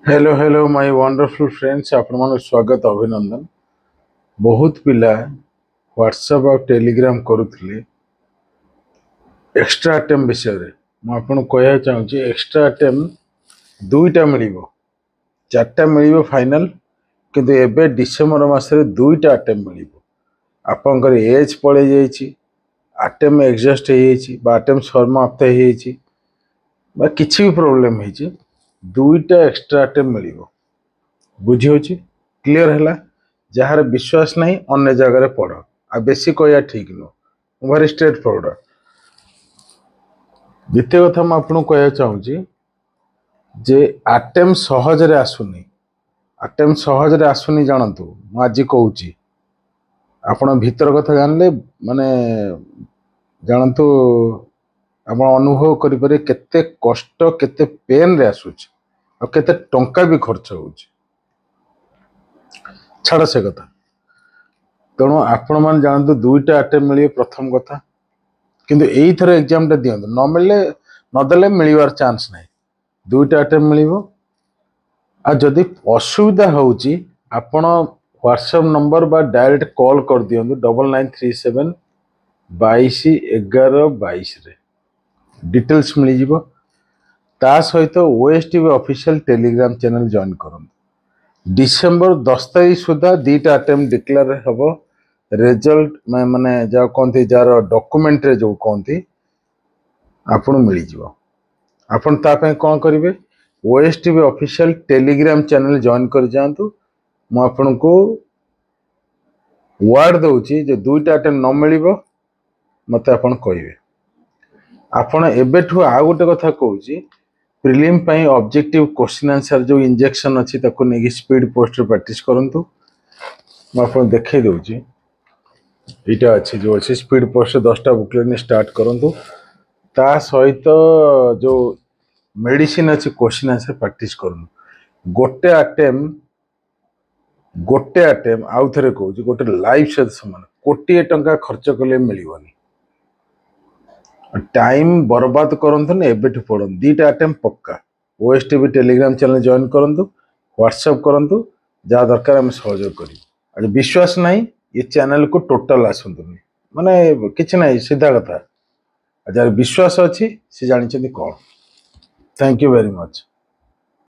Hello hello my wonderful friends आपण मन स्वागत अभिनंदन। बहुत पिला व्हाट्सएप और टेलीग्राम करुले एक्स्ट्रा अटेम्प्ट विषय रे मुझे कहना चाहूँगी एक्स्ट्रा अटेम्प्ट दुईटा मिल चार्टा मिल फाइनल किंतु एबे डिसेम्बर मासरे दुईटा अटेम्प्ट मिल आपंकर एज पड़े जाइए अटेम्प्ट एग्जस्ट हो अटेम्प्ट समाप्त हो किसी भी प्रोब्लेम हो दुईटा एक्स्ट्रा अटेम्प्ट मिल बुझी होची क्लियर है जार विश्वास नहीं अन्य जगह पढ़ आ बेसी कहया ठीक नुह भारी स्ट्रेट फॉरवर्ड। द्वितीय कथा मुझे कहना चाहूँगी जे अटेम्प्ट सहजरे आसुनी अटेम्प्ट सहजरे आसुनी जानतु आज कहूँ आपण भीतर कथा जानले माने जानतु आप अनुभव करें केते कष्ट केते पेन रे आसुच और केते टंका भी खर्च हो छाड़ से कथा तेणु आपण मान जानतु दुईटा अटेम्प्ट मिले प्रथम कथा किंतु यही थर एग्जाम टा दियंतु न मिले नदेले मिलवार चांस नहीं दुईटा अटेम्प्ट मिलिबो आ जदि असुविधा होउची आपण व्हाट्सएप नंबर बा डायरेक्ट कॉल कर दियंतु 9937 221122 रे डिटेल्स मिल जिवो ता सहित ओएसटीवी ऑफिशियल टेलीग्राम चैनल जॉइन करन डिसेंबर 10 तारीख सुधा दीटा अटेम्प्ट डिक्लेयर हबो रिजल्ट माने जा कोंती जार डॉक्यूमेंट रे जो कोंती आपन मिल जिवो आपन ता पे कोन करिवे ओएसटीवी ऑफिशियल टेलीग्राम चैनल जॉइन कर जांतु मु आपन को वार्ड दउची जे दुईटा अटेम्प्ट न मिलिबो मते आपन कहिवे आपण एबेठू आ गोटे कथा कहूँ प्रिलिम पाई ऑब्जेक्टिव क्वेश्चन आंसर जो इंजेक्शन अच्छी ताको नेगी स्पीड पोस्ट प्रैक्टिस करंतु मैं देखे दूची इटा अच्छी जो अच्छी स्पीड पोस्ट 10टा बुकलेट स्टार्ट करंतु ता सहित जो मेडिसिन अच्छी क्वेश्चन आंसर प्रैक्टिस करंतु गोटे अटेम्प्ट आउ थे कहूँ गोटे लाइफ सहित समान कोटी टंका खर्च कले मिलबनी टाइम बर्बाद करंतु ने एबेठू पढ़ो दीटा अटेम्प्ट पक्का ओएसटीवी टेलीग्राम चैनल जॉइन करंतु व्हाट्सएप करंतु जहाँ दरकार आम सहयोग करी आज विश्वास नहीं ये चैनल को टोटल आसतुनि माने किछि नहीं सीधा कथा जार विश्वास अच्छी से जानी कौन। Thank you very much.